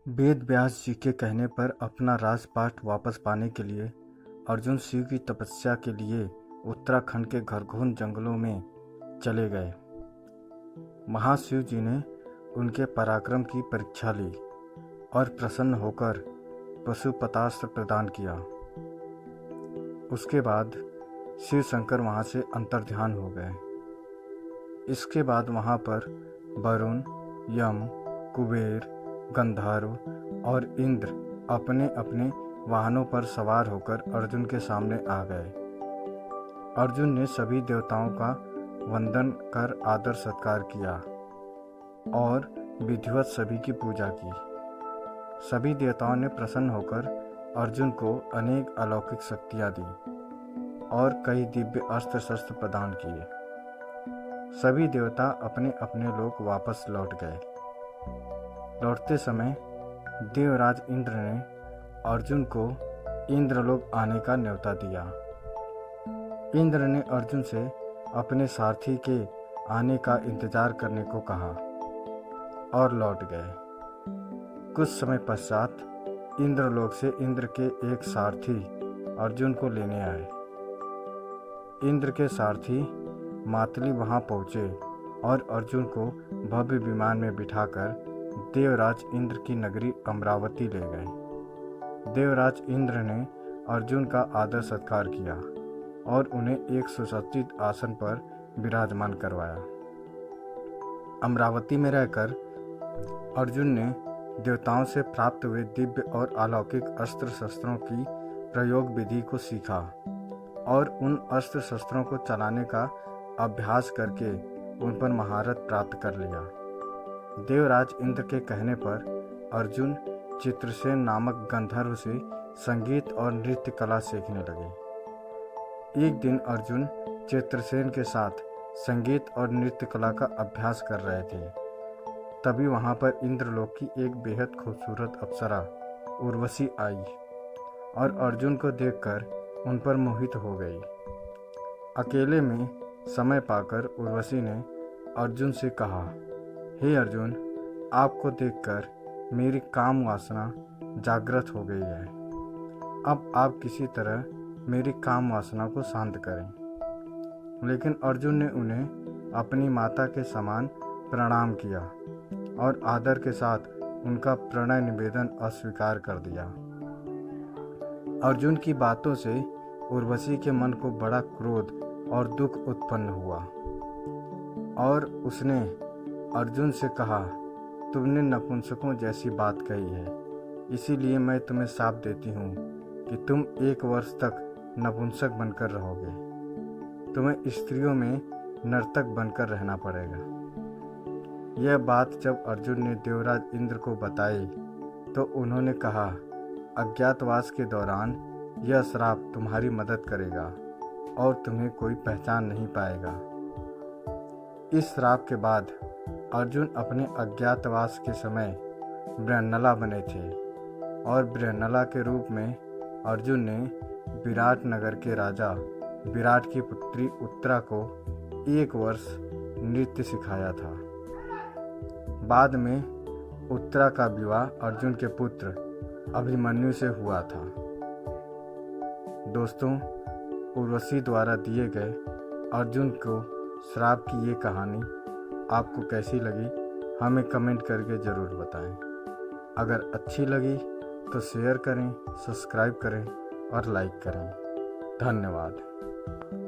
वेद व्यास जी के कहने पर अपना राजपाट वापस पाने के लिए अर्जुन शिव की तपस्या के लिए उत्तराखंड के घरघोन जंगलों में चले गए। महाशिव जी ने उनके पराक्रम की परीक्षा ली और प्रसन्न होकर पशुपतास्त्र प्रदान किया। उसके बाद शिव शंकर वहाँ से अंतर्ध्यान हो गए। इसके बाद वहाँ पर वरुण, यम, कुबेर, गंधर्व और इंद्र अपने अपने वाहनों पर सवार होकर अर्जुन के सामने आ गए। अर्जुन ने सभी देवताओं का वंदन कर आदर सत्कार किया और विधिवत सभी की पूजा की। सभी देवताओं ने प्रसन्न होकर अर्जुन को अनेक अलौकिक शक्तियाँ दी और कई दिव्य अस्त्र शस्त्र प्रदान किए। सभी देवता अपने अपने लोक वापस लौट गए। लौटते समय देवराज इंद्र ने अर्जुन को इंद्रलोक आने का न्योता दिया। इंद्र ने अर्जुन से अपने सारथी के आने का इंतजार करने को कहा और लौट गए। कुछ समय पश्चात इंद्रलोक से इंद्र के एक सारथी अर्जुन को लेने आए। इंद्र के सारथी मातली वहां पहुंचे और अर्जुन को भव्य विमान में बिठाकर देवराज इंद्र की नगरी अमरावती ले गए। देवराज इंद्र ने अर्जुन का आदर सत्कार किया और उन्हें एक सुसज्जित आसन पर विराजमान करवाया। अमरावती में रहकर अर्जुन ने देवताओं से प्राप्त हुए दिव्य और अलौकिक अस्त्र शस्त्रों की प्रयोग विधि को सीखा और उन अस्त्र शस्त्रों को चलाने का अभ्यास करके उन पर महारत प्राप्त कर लिया। देवराज इंद्र के कहने पर अर्जुन चित्रसेन नामक गंधर्व से संगीत और नृत्य कला सीखने लगे। एक दिन अर्जुन चित्रसेन के साथ संगीत और नृत्य कला का अभ्यास कर रहे थे। तभी वहां पर इंद्रलोक की एक बेहद खूबसूरत अप्सरा उर्वशी आई और अर्जुन को देखकर उन पर मोहित हो गई। अकेले में समय पाकर उर्वशी ने अर्जुन से कहा, हे अर्जुन, आपको देखकर मेरी काम वासना जागृत हो गई है। अब आप किसी तरह मेरी काम वासना को शांत करें। लेकिन अर्जुन ने उन्हें अपनी माता के समान प्रणाम किया और आदर के साथ उनका प्रणय निवेदन अस्वीकार कर दिया। अर्जुन की बातों से उर्वशी के मन को बड़ा क्रोध और दुख उत्पन्न हुआ और उसने अर्जुन से कहा, तुमने नपुंसकों जैसी बात कही है, इसीलिए मैं तुम्हें शाप देती हूँ कि तुम 1 वर्ष तक नपुंसक बनकर रहोगे। तुम्हें स्त्रियों में नर्तक बनकर रहना पड़ेगा। यह बात जब अर्जुन ने देवराज इंद्र को बताई तो उन्होंने कहा, अज्ञातवास के दौरान यह श्राप तुम्हारी मदद करेगा और तुम्हें कोई पहचान नहीं पाएगा। इस श्राप के बाद अर्जुन अपने अज्ञातवास के समय बृहन्नला बने थे और बृहन्नला के रूप में अर्जुन ने विराट नगर के राजा विराट की पुत्री उत्तरा को 1 वर्ष नृत्य सिखाया था। बाद में उत्तरा का विवाह अर्जुन के पुत्र अभिमन्यु से हुआ था। दोस्तों, उर्वशी द्वारा दिए गए अर्जुन को श्राप की ये कहानी आपको कैसी लगी हमें कमेंट करके ज़रूर बताएं। अगर अच्छी लगी तो शेयर करें, सब्सक्राइब करें और लाइक करें। धन्यवाद।